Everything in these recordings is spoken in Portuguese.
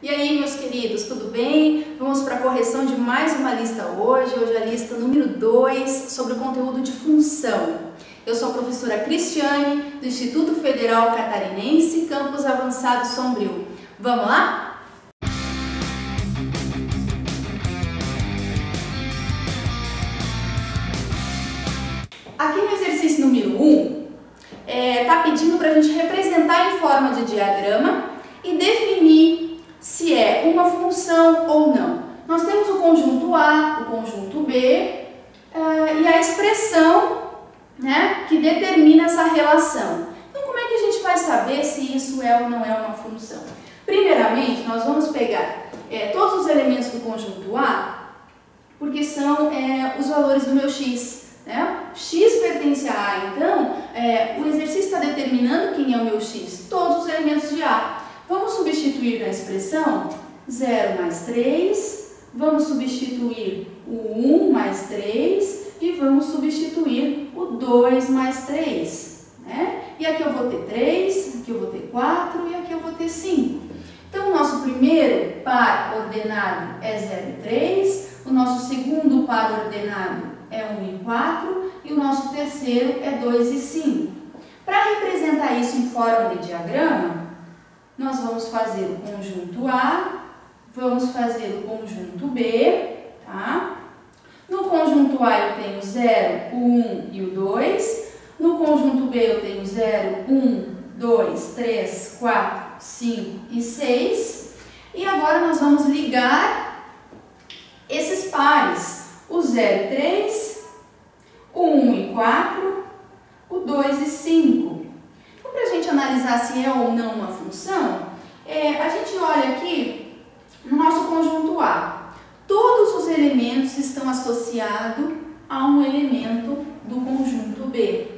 E aí, meus queridos, tudo bem? Vamos para a correção de mais uma lista hoje. Hoje é a lista número 2 sobre o conteúdo de função. Eu sou a professora Cristiane, do Instituto Federal Catarinense, Campus Avançado Sombrio. Vamos lá? Aqui no exercício número 1, está pedindo para a gente representar em forma de diagrama e definir se é uma função ou não. Nós temos o conjunto A, o conjunto B e a expressão, né, que determina essa relação. Então, como é que a gente vai saber se isso é ou não é uma função? Primeiramente, nós vamos pegar todos os elementos do conjunto A, porque são os valores do meu x. Né? X pertence a A, então o exercício está determinando quem é o meu x, todos os elementos de A. Vamos substituir na expressão 0 mais 3, vamos substituir o 1 mais 3 e vamos substituir o 2 mais 3. Né? E aqui eu vou ter 3, aqui eu vou ter 4 e aqui eu vou ter 5. Então, o nosso primeiro par ordenado é 0 e 3, o nosso segundo par ordenado é 1 e 4 e o nosso terceiro é 2 e 5. Para representar isso em forma de diagrama, nós vamos fazer o conjunto A, vamos fazer o conjunto B, tá? No conjunto A eu tenho 0, o 1 e o 2. No conjunto B eu tenho 0, 1, 2, 3, 4, 5 e 6. E agora nós vamos ligar esses pares. O 0 e 3, o 1 e 4, o 2 e 5. Então, para a gente analisar se é ou não uma função, a gente olha aqui no nosso conjunto A. Todos os elementos estão associados a um elemento do conjunto B.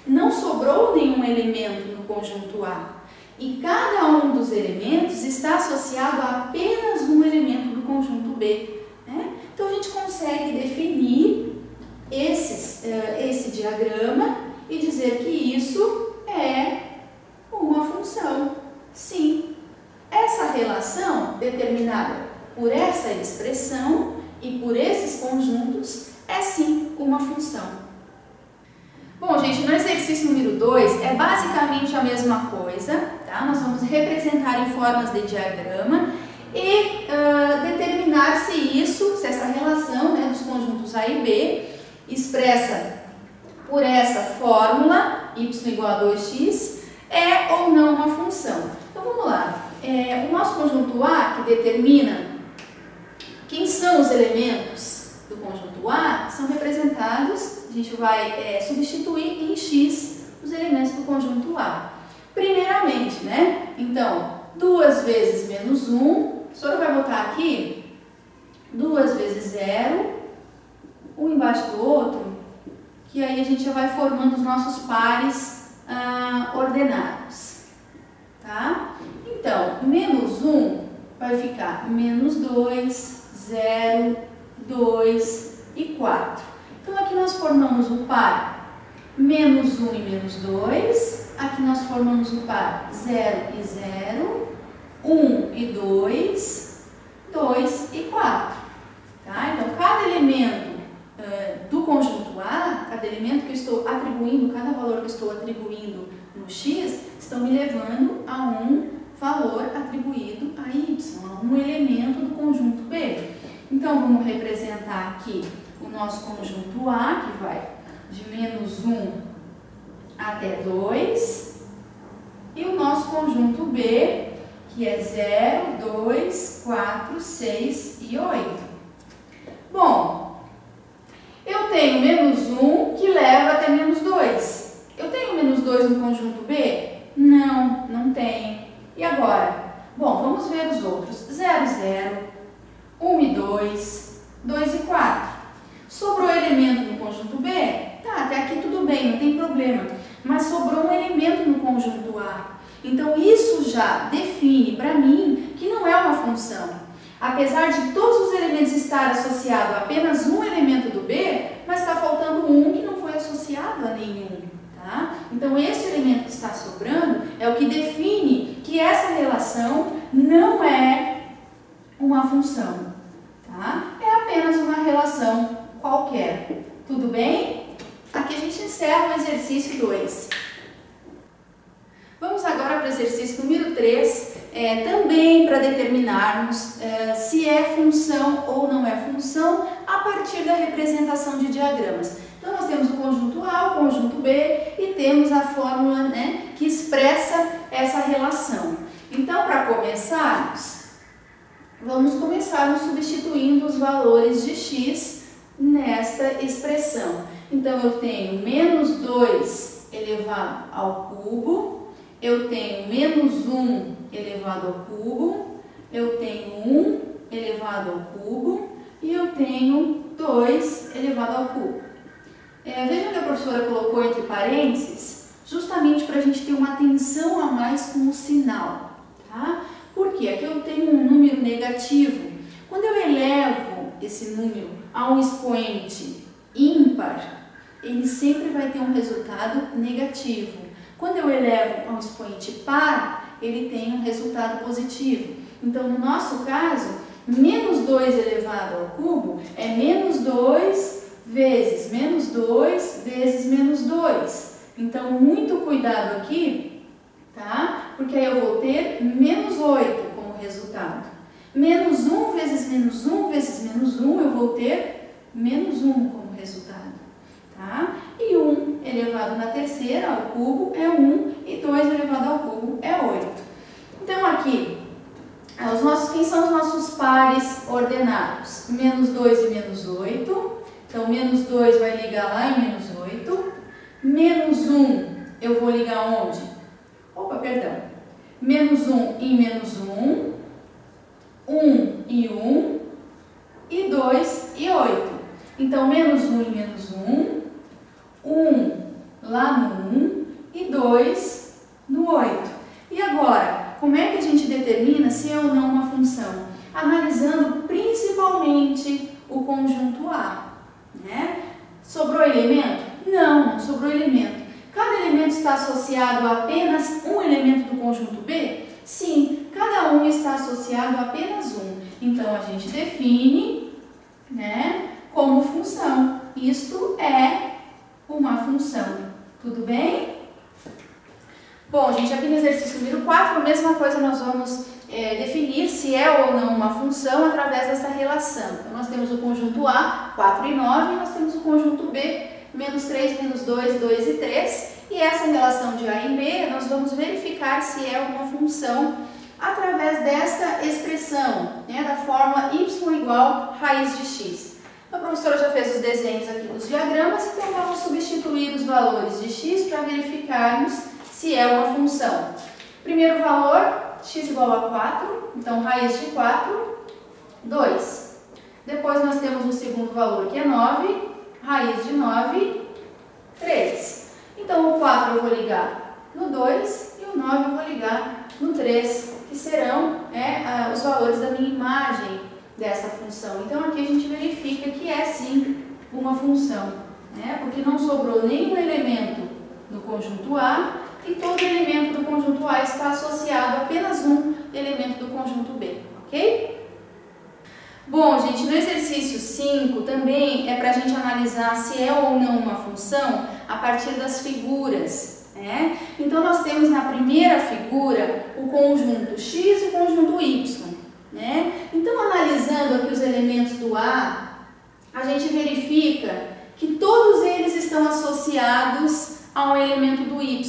Não sobrou nenhum elemento no conjunto A. E cada um dos elementos está associado a apenas um elemento do conjunto B. Né? Então, a gente consegue definir esse diagrama e dizer que isso é uma função. Sim, essa relação determinada por essa expressão e por esses conjuntos é sim uma função. Bom, gente, no exercício número 2 é basicamente a mesma coisa, tá? Nós vamos representar em formas de diagrama e determinar se essa relação, né, dos conjuntos A e B, expressa por essa fórmula, y igual a 2x, é ou não uma função. Então, vamos lá. O nosso conjunto A, que determina quem são os elementos do conjunto A, são representados, a gente vai substituir em x os elementos do conjunto A. Primeiramente, né? Então, 2 vezes menos 1, o senhor vai botar aqui 2 vezes 0, um embaixo do outro, que aí a gente já vai formando os nossos pares ordenados, tá? Então, menos 1 vai ficar menos 2, 0, 2 e 4. Então, aqui nós formamos o par menos 1 e menos 2, aqui nós formamos o par 0 e 0, 1 e 2, 2 e 4. Tá? Então, cada elemento do conjunto A, cada elemento que eu estou atribuindo, cada valor que eu estou atribuindo no x, estão me levando a um valor atribuído a y, a um elemento do conjunto B. Então, vamos representar aqui o nosso conjunto A, que vai de menos 1 até 2, e o nosso conjunto B, que é 0, 2, 4, 6 e 8. Bom, eu tenho menos 1 que leva até menos 2. Eu tenho menos 2 no conjunto B? Não, não tenho. E agora? Bom, vamos ver os outros. 0, 0, 1 e 2, 2 e 4. Sobrou elemento no conjunto B? Tá, até aqui tudo bem, não tem problema. Mas sobrou um elemento no conjunto A. Então, isso já define para mim que não é uma função. Apesar de todos os elementos estarem associados a apenas um elemento do B, mas está faltando um que não foi associado a nenhum. Tá? Então, esse elemento que está sobrando é o que define que essa relação não é uma função, tá? É apenas uma relação qualquer. Tudo bem? Aqui a gente encerra o exercício 2. Vamos agora para o exercício número 3, também para determinarmos se é função ou não é função a partir da representação de diagramas. Então, nós temos o conjunto A, o conjunto B e temos a fórmula, né, que expressa essa relação. Então, para começarmos, vamos começar substituindo os valores de x nesta expressão. Então, eu tenho menos 2 elevado ao cubo, eu tenho menos 1 elevado ao cubo, eu tenho 1 elevado ao cubo e eu tenho 2 elevado ao cubo. Vejam que a professora colocou entre parênteses, justamente para a gente ter uma atenção a mais com o sinal, tá? Porque aqui eu tenho um número negativo. Quando eu elevo esse número a um expoente ímpar, ele sempre vai ter um resultado negativo. Quando eu elevo a um expoente par, ele tem um resultado positivo. Então, no nosso caso, menos 2 elevado ao cubo é menos 2 vezes menos 2 vezes menos 2. Então, muito cuidado aqui, tá? Porque aí eu vou ter menos 8 como resultado. Menos 1 vezes menos 1 vezes menos 1, eu vou ter menos 1 como resultado, tá? E 1 elevado na terceira ao cubo é 1 e 2 elevado ao cubo é 8. Então, aqui, quem são os nossos pares ordenados? Menos 2 e menos 8. Então, menos 2 vai ligar lá em menos 8. Menos 1, eu vou ligar onde? Menos 1 em menos 1. 1 e 1. E 2 e 8. Então, menos 1 em menos 1. 1 lá no 1 e 2 no 8. E agora, como é que a gente determina se é ou não uma função? Analisando principalmente o conjunto A. Né? Sobrou elemento? Não sobrou elemento. Cada elemento está associado a apenas um elemento do conjunto B? Sim, cada um está associado a apenas um. Então, a gente define, né, como função. Isto é uma função. Tudo bem? Bom, gente, aqui no exercício número 4, a mesma coisa nós vamos definir se é ou não uma função através dessa relação. Então, nós temos o conjunto A, 4 e 9, e nós temos o conjunto B, menos 3, menos 2, 2 e 3. E essa relação de A em B, nós vamos verificar se é uma função através desta expressão, né, da fórmula y igual raiz de x. A professora já fez os desenhos aqui dos diagramas, então vamos substituir os valores de x para verificarmos se é uma função. Primeiro valor, x igual a 4, então raiz de 4, 2. Depois nós temos o segundo valor, que é 9, raiz de 9, 3. Então o 4 eu vou ligar no 2 e o 9 eu vou ligar no 3, que serão os valores da minha imagem dessa função. Então aqui a gente verifica que é sim uma função, né? Porque não sobrou nenhum elemento no conjunto A e todo elemento do conjunto A está associado a apenas um elemento do conjunto B, ok? Bom, gente, no exercício 5 também é para a gente analisar se é ou não uma função a partir das figuras, né? Então, nós temos na primeira figura o conjunto x e o conjunto y, né? Então, analisando aqui os elementos do A, a gente verifica que todos eles estão associados a um elemento do y.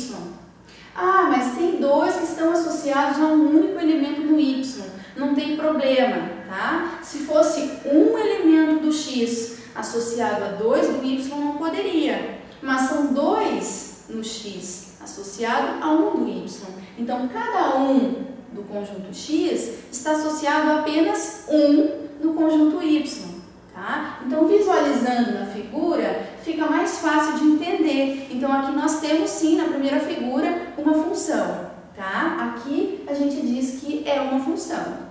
Ah, mas tem dois que estão associados a um único elemento do y. Não tem problema, tá? Se fosse um elemento do x associado a 2 do y, não poderia. Mas são 2 no x associado a 1 do y. Então, cada um do conjunto x está associado a apenas 1 no conjunto y, tá? Então, visualizando na figura, fica mais fácil de entender. Então, aqui nós temos sim, na primeira figura, uma função, tá? Aqui a gente diz que é uma função.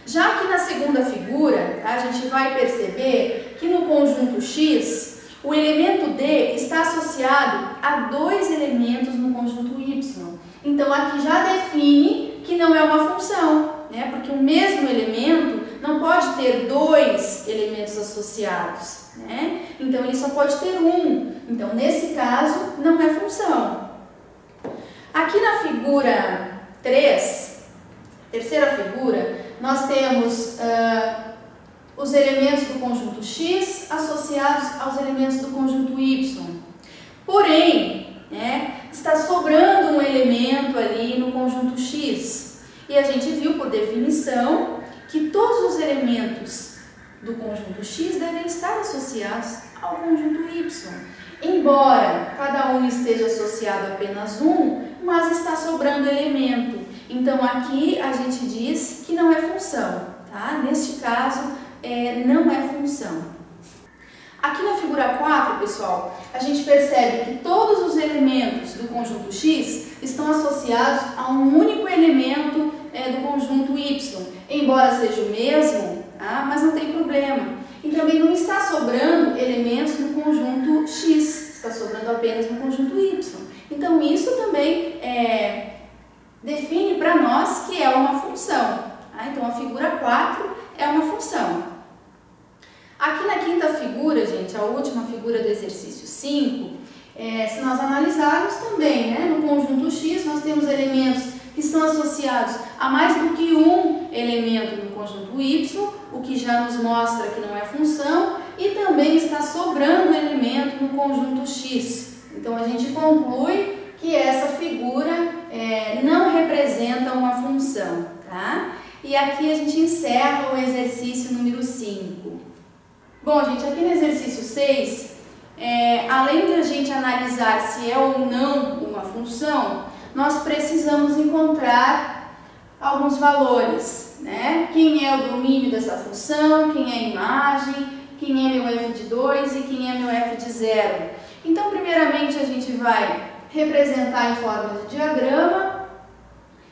Já aqui na segunda figura, tá, a gente vai perceber que no conjunto x, o elemento D está associado a 2 elementos no conjunto y. Então, aqui já define que não é uma função, né? Porque o mesmo elemento não pode ter dois elementos associados, né? Então, ele só pode ter um. Então, nesse caso, não é função. Aqui na figura 3, terceira figura, nós temos os elementos do conjunto X associados aos elementos do conjunto Y. Porém, né, está sobrando um elemento ali no conjunto X. E a gente viu por definição que todos os elementos do conjunto X devem estar associados ao conjunto Y. Embora cada um esteja associado a apenas um, mas está sobrando elemento. Então aqui a gente diz que não é função, tá? Neste caso, não é função. Aqui na figura 4, pessoal, a gente percebe que todos os elementos do conjunto X estão associados a um único elemento do conjunto Y, embora seja o mesmo, tá? Mas não tem problema. E também não está sobrando elementos do conjunto X, está sobrando apenas no conjunto Y. Então isso também define para nós que é uma função. Tá? Então a figura 4 é uma função. Aqui na quinta figura, gente, a última figura do exercício 5, se nós analisarmos também, né, no conjunto X nós temos elementos que estão associados a mais do que um elemento no conjunto Y, o que já nos mostra que não é função, e também está sobrando elemento no conjunto X. Então a gente conclui que essa figura não representa uma função, tá? E aqui a gente encerra o exercício número 5. Bom, gente, aqui no exercício 6, além de a gente analisar se é ou não uma função, nós precisamos encontrar alguns valores, né? Quem é o domínio dessa função, quem é a imagem, quem é meu f de 2 e quem é meu f de 0. Então, primeiramente, a gente vai representar em forma de diagrama,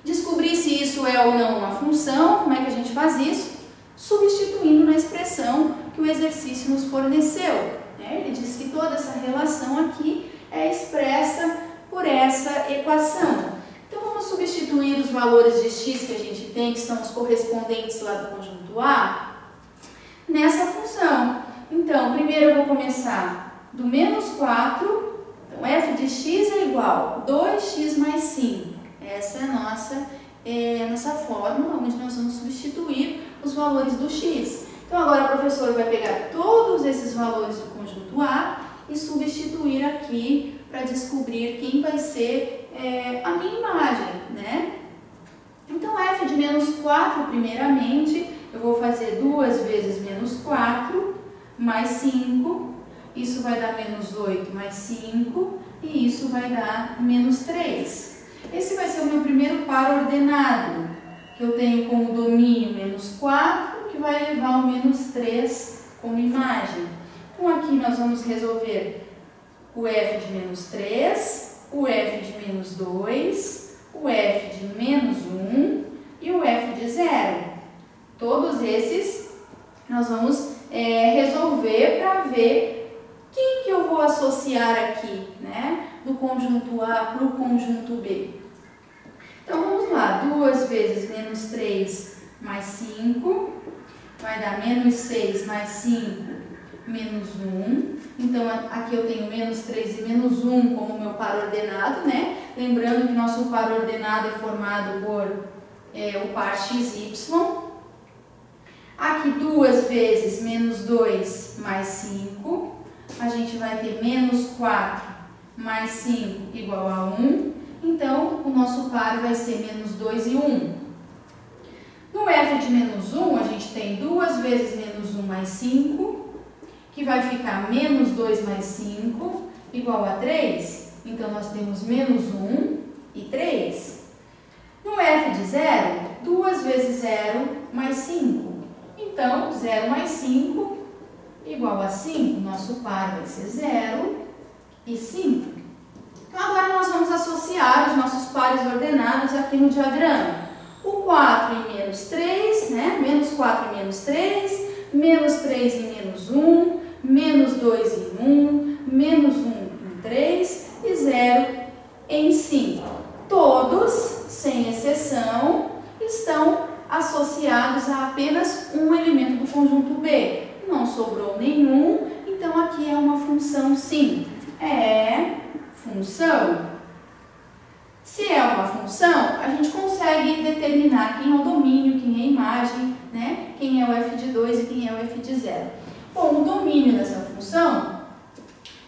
descobrir se isso é ou não uma função. Como é que a gente faz isso? Substituindo na expressão que o exercício nos forneceu. Ele diz que toda essa relação aqui é expressa por essa equação. Então, vamos substituir os valores de x que a gente tem, que são os correspondentes lá do conjunto A, nessa função. Então, primeiro eu vou começar do menos 4, então f de x é igual a 2x mais 5. Essa é a nossa fórmula, onde nós vamos substituir os valores do x. Então, agora o professor vai pegar todos esses valores do conjunto A e substituir aqui para descobrir quem vai ser a minha imagem, né? Então, f de menos 4, primeiramente, eu vou fazer 2 vezes menos 4 mais 5, isso vai dar menos 8 mais 5 e isso vai dar menos 3. Esse vai ser o meu primeiro par ordenado, que eu tenho como domínio menos 4, que vai levar o menos 3 como imagem. Então, aqui nós vamos resolver o f de menos 3, o f de menos 2, o f de menos 1 e o f de 0. Todos esses nós vamos resolver para ver quem que eu vou associar aqui, né? Do conjunto A para o conjunto B. Então, vamos lá. 2 vezes menos 3 mais 5 vai dar menos 6 mais 5, menos 1. Então, aqui eu tenho menos 3 e menos 1 como meu par ordenado, né? Lembrando que nosso par ordenado é formado por o par xy. Aqui 2 vezes menos 2 mais 5, a gente vai ter menos 4 mais 5 igual a 1. Então, o nosso par vai ser menos 2 e 1. No f de menos 1, a gente tem 2 vezes menos 1 mais 5, que vai ficar menos 2 mais 5, igual a 3. Então, nós temos menos 1 e 3. No f de 0, 2 vezes 0 mais 5. Então, 0 mais 5 igual a 5. Nosso par vai ser 0 e 5. Então, agora nós vamos associar os nossos pares ordenados aqui no diagrama. O 4 e menos 3, né? Menos 4 e menos 3, menos 3 e menos 1, menos 2 em 1, menos 1 em 3 e 0 em 5. Todos, sem exceção, estão associados associados a apenas um elemento do conjunto B. Não sobrou nenhum, então aqui é uma função sim. É função. Se é uma função, a gente consegue determinar quem é o domínio, quem é a imagem, né? Quem é o f de 2 e quem é o f de 0. Bom, o domínio dessa função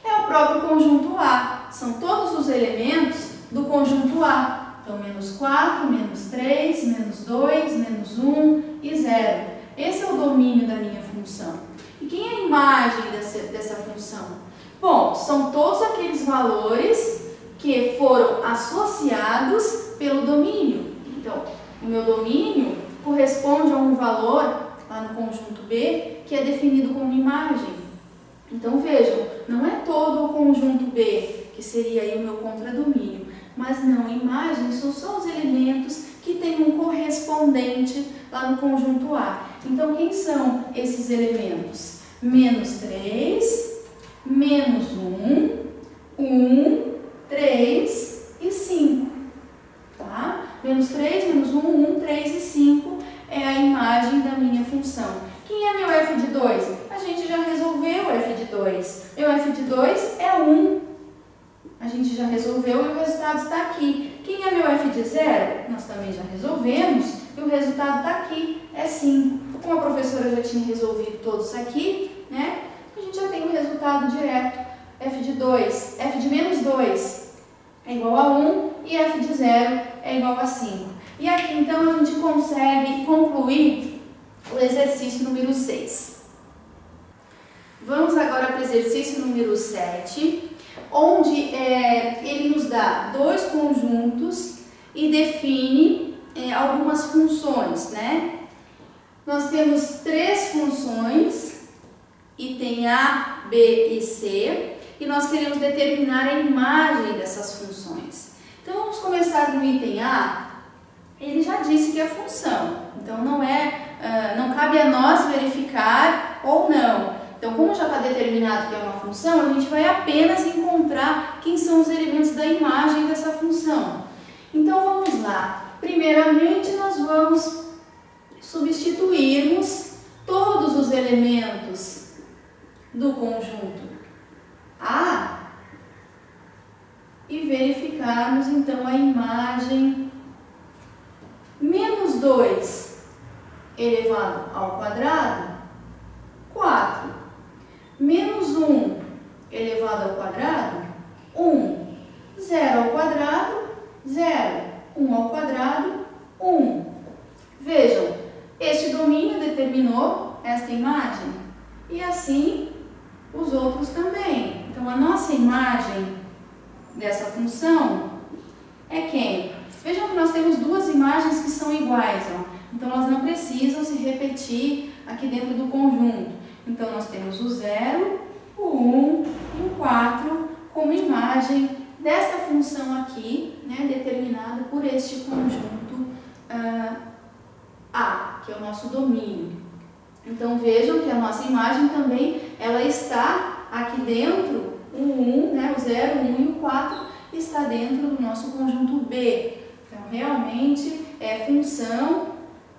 é o próprio conjunto A. São todos os elementos do conjunto A. Então, menos 4, menos 3, menos 2, menos 1 e 0. Esse é o domínio da minha função. E quem é a imagem dessa função? Bom, são todos aqueles valores que foram associados pelo domínio. Então, o meu domínio corresponde a um valor lá no conjunto B que é definido como imagem. Então, vejam, não é todo o conjunto B que seria aí o meu contradomínio, mas não, imagem são só os elementos que têm um correspondente lá no conjunto A. Então, quem são esses elementos? Menos 3, menos 1, 1, 3 e 5, tá? Menos 3, menos 1, 1, 3 e 5 é a imagem da minha função. Quem é meu f de 2? A gente já resolveu o f de 2. Meu f de 2 é 1. A gente já resolveu e o resultado está aqui. Quem é meu f de 0? Nós também já resolvemos e o resultado está aqui, é 5. Como a professora já tinha resolvido todos aqui, né? A gente já tem o resultado direto. F de 2, f de menos 2 é igual a 1 e f de 0 é igual a 5. E aqui, então, a gente consegue concluir o exercício número 6. Vamos agora para o exercício número 7, onde ele nos dá dois conjuntos e define algumas funções, né? Nós temos três funções, item A, B e C, e nós queremos determinar a imagem dessas funções. Então, vamos começar no item A. Ele já disse que é função, então não cabe a nós verificar ou não. Então, como já está determinado que é uma função, a gente vai apenas encontrar quem são os elementos da imagem dessa função. Então, vamos lá. Primeiramente, nós vamos substituirmos todos os elementos do conjunto A e verificarmos, então, a imagem menos 2 elevado ao quadrado, 4. Menos 1 elevado ao quadrado, 1. 0 ao quadrado, 0. 1 ao quadrado, 1. Vejam, este domínio determinou esta imagem e assim os outros também. Então, a nossa imagem dessa função é quem? Vejam que nós temos duas imagens que são iguais, ó. Então, elas não precisam se repetir aqui dentro do conjunto. Então, nós temos o 0, o 1 e o 4 como imagem desta função aqui, né, determinada por este conjunto A, que é o nosso domínio. Então, vejam que a nossa imagem também, ela está aqui dentro, o 1, né, o 0, o 1 e o 4, está dentro do nosso conjunto B. Então, realmente é função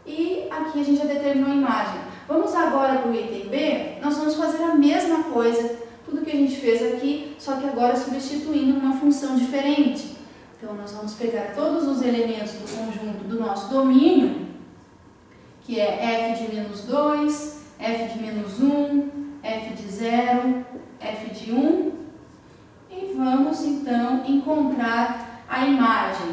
e aqui a gente já determinou a imagem. Vamos agora para o item B, nós vamos fazer a mesma coisa, tudo que a gente fez aqui, só que agora substituindo uma função diferente. Então, nós vamos pegar todos os elementos do conjunto do nosso domínio, que é f de menos 2, f de menos 1, f de 0, f de 1, e vamos, então, encontrar a imagem.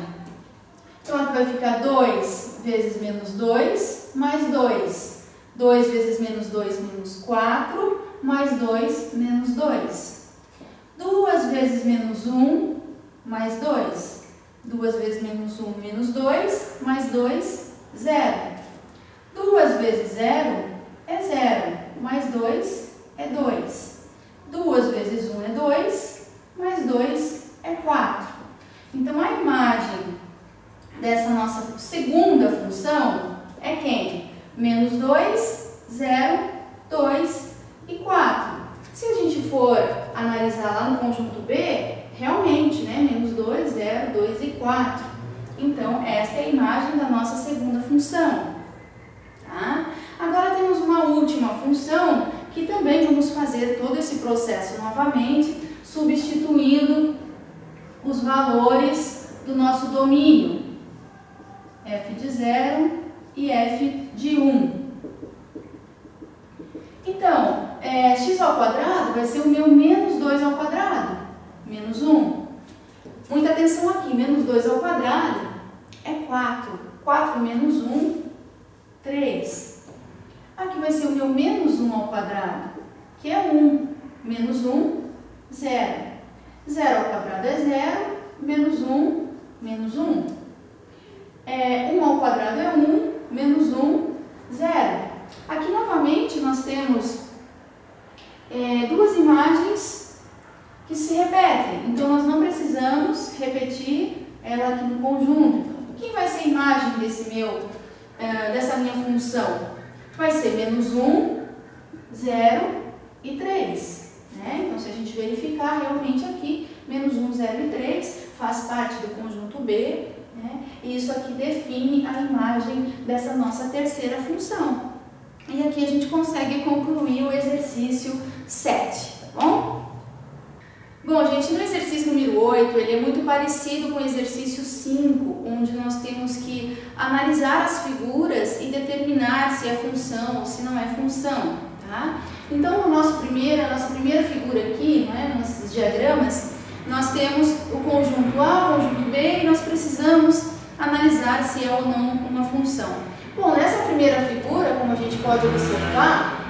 Então, aqui vai ficar 2 vezes menos 2, mais 2. 2 vezes menos 2, menos 4, mais 2, menos 2. 2 vezes menos 1, mais 2. 2 vezes menos 1, menos 2, mais 2, 0. 2 vezes 0 é 0, mais 2 é 2. 2 vezes 1 é 2, mais 2 é 4. Então, a imagem dessa nossa segunda função é quem? Menos 2, 0, 2 e 4. Se a gente for analisar lá no conjunto B, realmente, né? Menos 2, 0, 2 e 4. Então, esta é a imagem da nossa segunda função. fazer todo esse processo novamente, substituindo os valores do nosso domínio, f de 0 e f de 1. Então, x ao quadrado vai ser o meu menos 2 ao quadrado, menos 1. Muita atenção aqui, menos 2 ao quadrado é 4. 4 menos 1, 3. Aqui vai ser o meu menos 1 ao quadrado, que é 1. Menos 1, 0. 0 ao quadrado é 0, menos 1, menos 1. 1 ao quadrado é 1, menos 1, 0. Aqui, novamente, nós temos duas imagens que se repetem. Então, nós não precisamos repetir ela aqui no conjunto. Quem vai ser a imagem dessa minha função? Vai ser menos 1, 0 e 3. Né? Então, se a gente verificar realmente aqui, menos 1, 0 e 3 faz parte do conjunto B. Né? E isso aqui define a imagem dessa nossa terceira função. E aqui a gente consegue concluir o exercício 7, tá bom? Bom, gente, no exercício número 8, ele é muito parecido com o exercício 5, onde nós temos que analisar as figuras e determinar se é função ou se não é função, tá? Então, a nossa primeira figura aqui, né, nos diagramas, nós temos o conjunto A, o conjunto B, e nós precisamos analisar se é ou não uma função. Bom, nessa primeira figura, como a gente pode observar,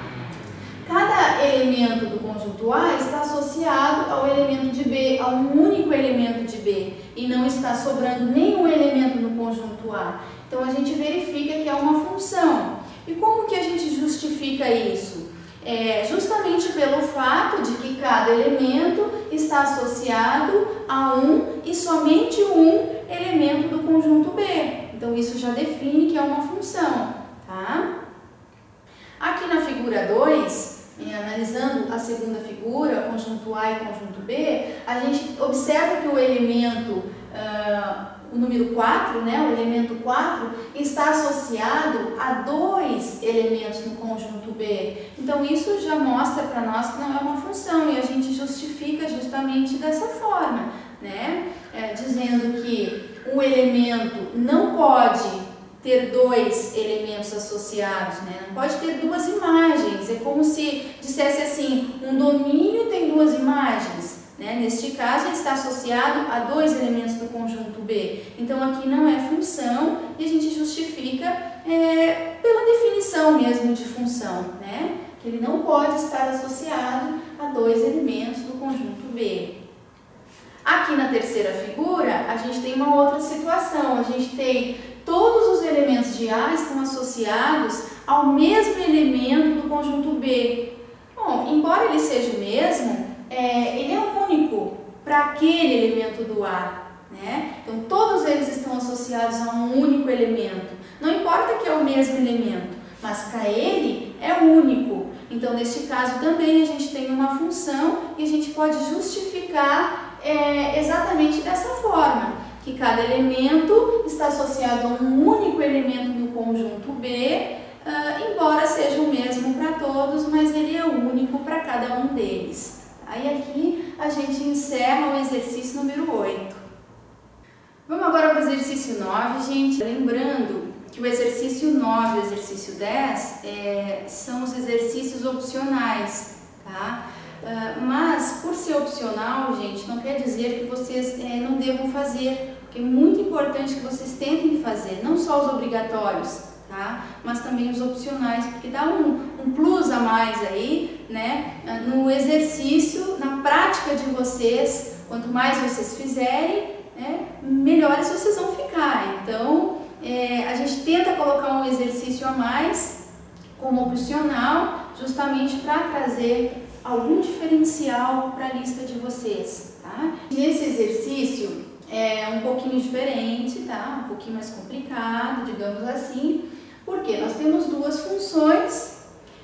cada elemento do conjunto A está associado ao elemento de B, a um único elemento de B, e não está sobrando nenhum elemento no conjunto A. Então, a gente verifica que é uma função. E como que a gente justifica isso? Justamente pelo fato de que cada elemento está associado a um e somente um elemento do conjunto B. Então, isso já define que é uma função, tá? Aqui na figura 2, analisando a segunda figura, conjunto A e conjunto B, a gente observa que o elemento, o número 4, né, o elemento 4, está associado a dois elementos no conjunto B. Então, isso já mostra para nós que não é uma função e a gente justifica justamente dessa forma, né? Dizendo que um elemento não pode ter dois elementos associados, né? Não pode ter duas imagens. É como se dissesse assim, um domínio tem duas imagens, né? Neste caso, ele está associado a dois elementos do conjunto B. Então, aqui não é função e a gente justifica pela definição mesmo de função, né? Que ele não pode estar associado a dois elementos do conjunto B. Aqui na terceira figura, a gente tem uma outra situação. A gente tem todos os elementos de A estão associados ao mesmo elemento do conjunto B. Bom, embora ele seja o mesmo, ele é único para aquele elemento do A, né? Então, todos eles estão associados a um único elemento. Não importa que é o mesmo elemento, mas para ele é único. Então, neste caso também a gente tem uma função e a gente pode justificar exatamente dessa forma, que cada elemento está associado a um único elemento no conjunto B, embora seja o mesmo para todos, mas ele é único para cada um deles. Aí aqui a gente encerra o exercício número 8. Vamos agora para o exercício 9, gente. Lembrando que o exercício 9 e o exercício 10 são os exercícios opcionais, tá? Mas, por ser opcional, gente, não quer dizer que vocês não devam fazer, porque é muito importante que vocês tentem fazer, não só os obrigatórios, tá? Mas também os opcionais, porque dá um plus a mais aí, né? No exercício, na prática de vocês, quanto mais vocês fizerem, né, melhores vocês vão ficar. Então, a gente tenta colocar um exercício a mais como opcional, justamente para trazer algum diferencial para a lista de vocês, tá? Nesse exercício é um pouquinho diferente, tá? Um pouquinho mais complicado, digamos assim, porque nós temos duas funções,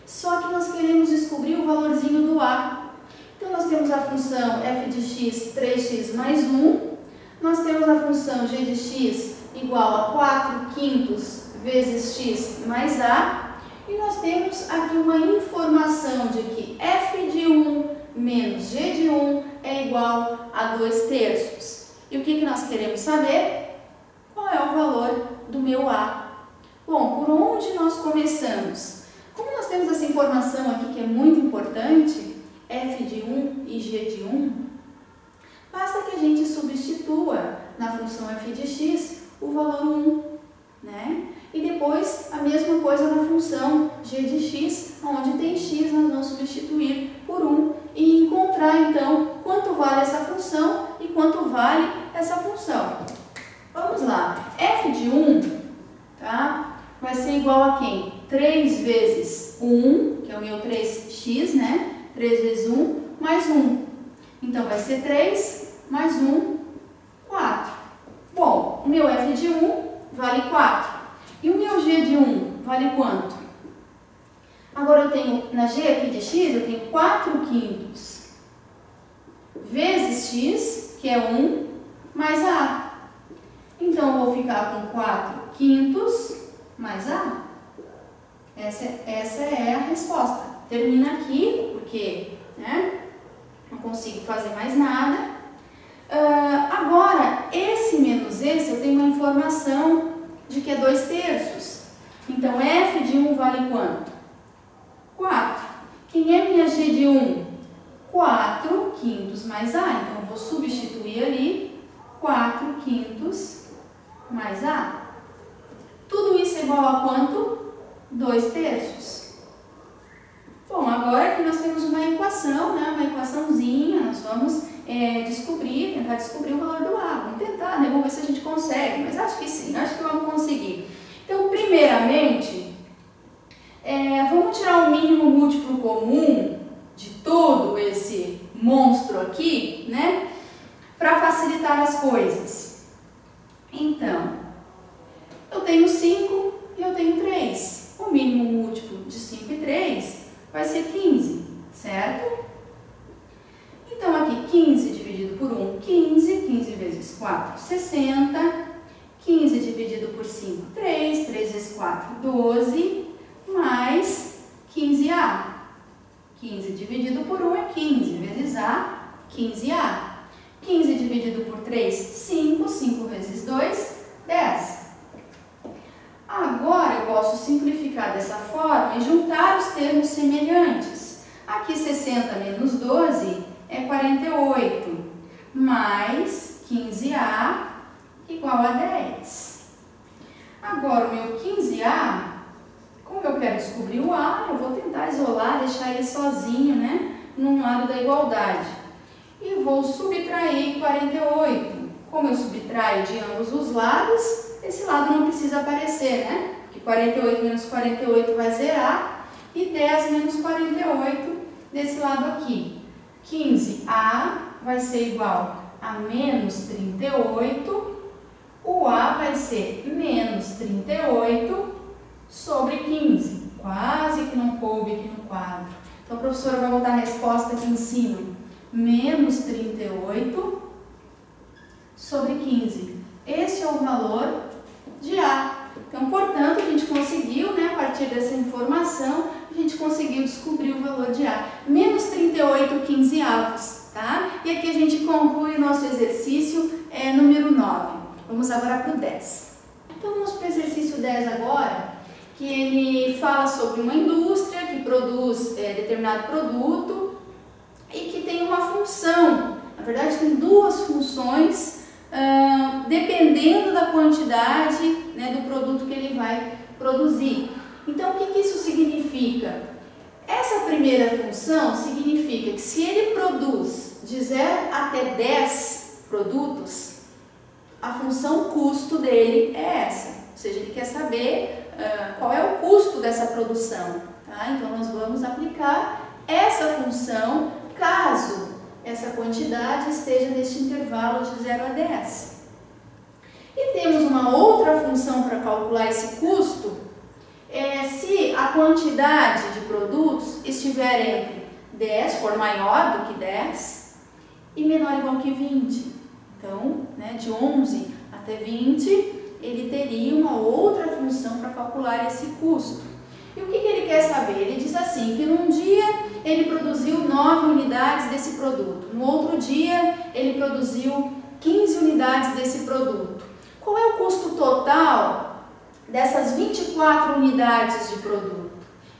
só que nós queremos descobrir o valorzinho do A. Então, nós temos a função f de x 3x mais 1, nós temos a função g de x igual a 4/5 vezes x mais a, E nós temos aqui uma informação de que f de 1 menos g de 1 é igual a 2/3. E o que nós queremos saber? Qual é o valor do meu A? Bom, por onde nós começamos? Como nós temos essa informação aqui que é muito importante, f de 1 e g de 1, basta que a gente substitua na função f de x o valor 1, né? E depois a mesma coisa na função g de x, onde tem x, nós vamos substituir por 1 e encontrar então quanto vale essa função e quanto vale essa função. Vamos lá, f de 1, tá? Vai ser igual a quem? 3 vezes 1, que é o meu 3x, né? 3 vezes 1 mais 1. Então vai ser 3 mais 1, 4. Bom, o meu f de 1 vale 4. E o meu g de 1 vale quanto? Agora eu tenho, na g aqui de x, eu tenho 4/5 vezes x, que é 1, mais a. Então eu vou ficar com 4/5 mais a. Essa é a resposta. Termina aqui, porque não consigo fazer mais nada. Agora, esse menos esse, eu tenho uma informação de que é 2/3. Então, f de 1 vale quanto? 4. Quem é minha g de 1? 4/5 mais a. Então, eu vou substituir ali 4/5 mais a. Tudo isso é igual a quanto? 2/3. Bom, agora que nós temos uma equação, né? Uma equaçãozinha, nós vamos tentar descobrir o valor do A. Vamos tentar, né? Vamos ver se a gente consegue, mas acho que sim, acho que vamos conseguir. Então, primeiramente, vamos tirar o mínimo múltiplo comum de todo esse monstro aqui, né? Para facilitar as coisas. Então, eu tenho 5 e eu tenho 3. O mínimo múltiplo de 5 e 3 vai ser 15, certo? Então, aqui 15 dividido por 1, 15. 15 vezes 4, 60. 15 dividido por 5, 3. 3 vezes 4, 12. Mais 15A. 15 dividido por 1 é 15 vezes A, 15A. 15 dividido por 3, 5. 5 vezes 2, 10. Agora eu posso simplificar dessa forma e juntar os termos semelhantes. Aqui 60 menos 12 é 48, mais 15A igual a 10. Agora o meu 15A, como eu quero descobrir o A, eu vou tentar isolar, deixar ele sozinho, né, num lado da igualdade. E vou subtrair 48. Como eu subtraio de ambos os lados, esse lado não precisa aparecer, né? Porque 48 menos 48 vai zerar e 10 menos 48 desse lado aqui. 15A vai ser igual a menos 38. O A vai ser menos 38 sobre 15. Quase que não coube aqui no quadro. Então a professora vai botar a resposta aqui em cima. Menos 38 sobre 15. Esse é o valor de A. Então, portanto, a gente conseguiu, né, a partir dessa informação, a gente conseguiu descobrir o valor de A. Menos 38 15avos, tá? E aqui a gente conclui o nosso exercício número 9. Vamos agora para o 10. Então, vamos para o exercício 10 agora, que ele fala sobre uma indústria que produz determinado produto e que tem uma função. Na verdade, tem duas funções, dependendo da quantidade, né, do produto que ele vai produzir. Então, o que isso significa? Essa primeira função significa que se ele produz de 0 até 10 produtos, a função custo dele é essa. Ou seja, ele quer saber qual é o custo dessa produção. Tá? Então, nós vamos aplicar essa função caso essa quantidade esteja neste intervalo de 0 a 10. E temos uma outra função para calcular esse custo, se a quantidade de produtos estiver entre 10, for maior do que 10, e menor ou igual que 20. Então, né, de 11 até 20, ele teria uma outra função para calcular esse custo. E o que ele quer saber? Ele diz assim, que num dia ele produziu 9 unidades desse produto, no outro dia ele produziu 15 unidades desse produto. Qual é o custo total dessas 24 unidades de produto?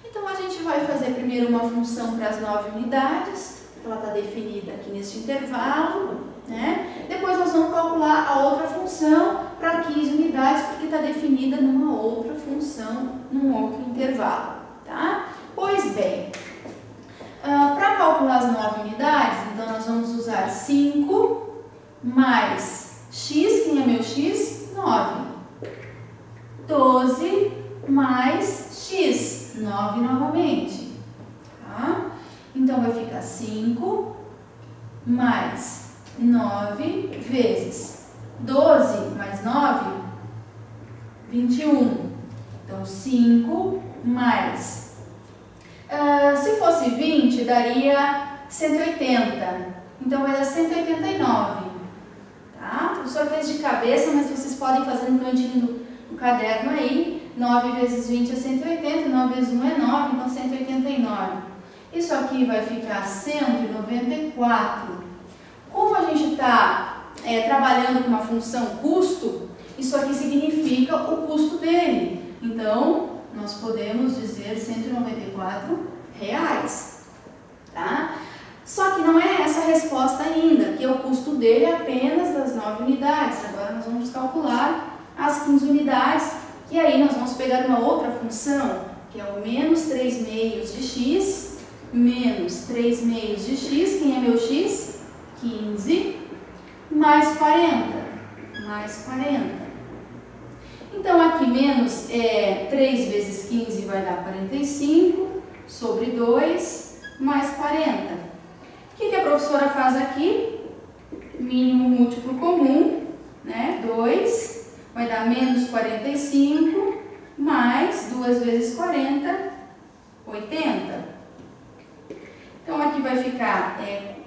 Então a gente vai fazer primeiro uma função para as 9 unidades, ela está definida aqui neste intervalo, né? Depois nós vamos calcular a outra função para 15 unidades, porque está definida numa outra função, num outro intervalo, tá? Pois bem, para calcular as 9 unidades, então nós vamos usar 5 mais x, quem é meu x? 9. 12 mais x, 9 novamente, tá? Então vai ficar 5 mais 9 vezes 12 mais 9, 21. Então 5 mais, se fosse 20 daria 180, então vai dar 189, tá? O professor fez de cabeça, mas vocês podem fazer no cantinho do caderno aí. 9 vezes 20 é 180, 9 vezes 1 é 9, então 189. Isso aqui vai ficar 194. Como a gente está trabalhando com uma função custo, isso aqui significa o custo dele. Então, nós podemos dizer 194 reais, tá? Só que não é essa a resposta ainda, que o custo dele é apenas das 9 unidades. Agora nós vamos calcular as 15 unidades, e aí nós vamos pegar uma outra função, que é o menos 3 meios de x, menos 3 meios de x, quem é meu x? 15, mais 40, mais 40. Então aqui menos 3 vezes 15 vai dar 45, sobre 2, mais 40. O que a professora faz aqui? Mínimo múltiplo comum, né? 2, vai dar menos 45, mais 2 vezes 40, 80. Então aqui vai ficar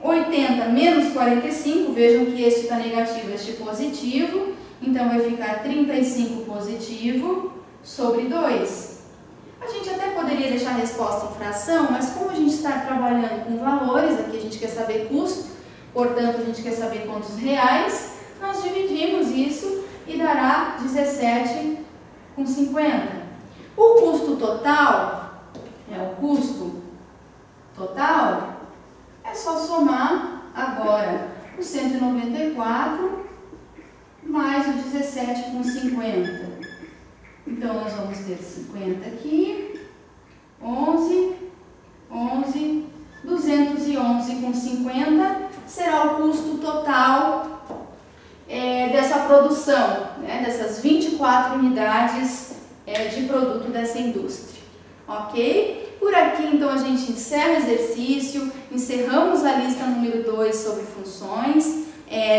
80 menos 45, vejam que este está negativo, este positivo, então vai ficar 35 positivo sobre 2. A gente até poderia deixar a resposta em fração, mas como a gente está trabalhando com valores, aqui a gente quer saber custo, portanto a gente quer saber quantos reais, nós dividimos isso e dará 17,50. O custo total, o custo total, é só somar agora o 194 mais o 17,50. Então, nós vamos ter 50 aqui, 11, 211,50 será o custo total dessa produção, né, dessas 24 unidades de produto dessa indústria, ok? Por aqui, então, a gente encerra o exercício, encerramos a lista número 2 sobre funções.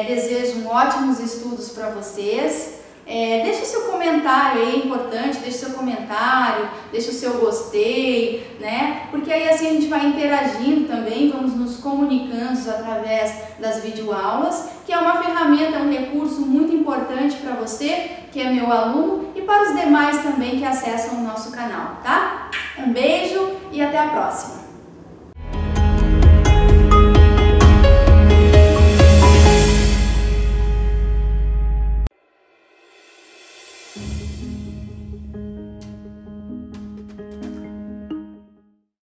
Desejo ótimos estudos para vocês. Deixe o seu comentário aí, é importante, deixe o seu comentário, deixe o seu gostei, né? Porque aí assim a gente vai interagindo também, vamos nos comunicando através das videoaulas, que é uma ferramenta, um recurso muito importante para você, que é meu aluno, e para os demais também que acessam o nosso canal, tá? Um beijo e até a próxima!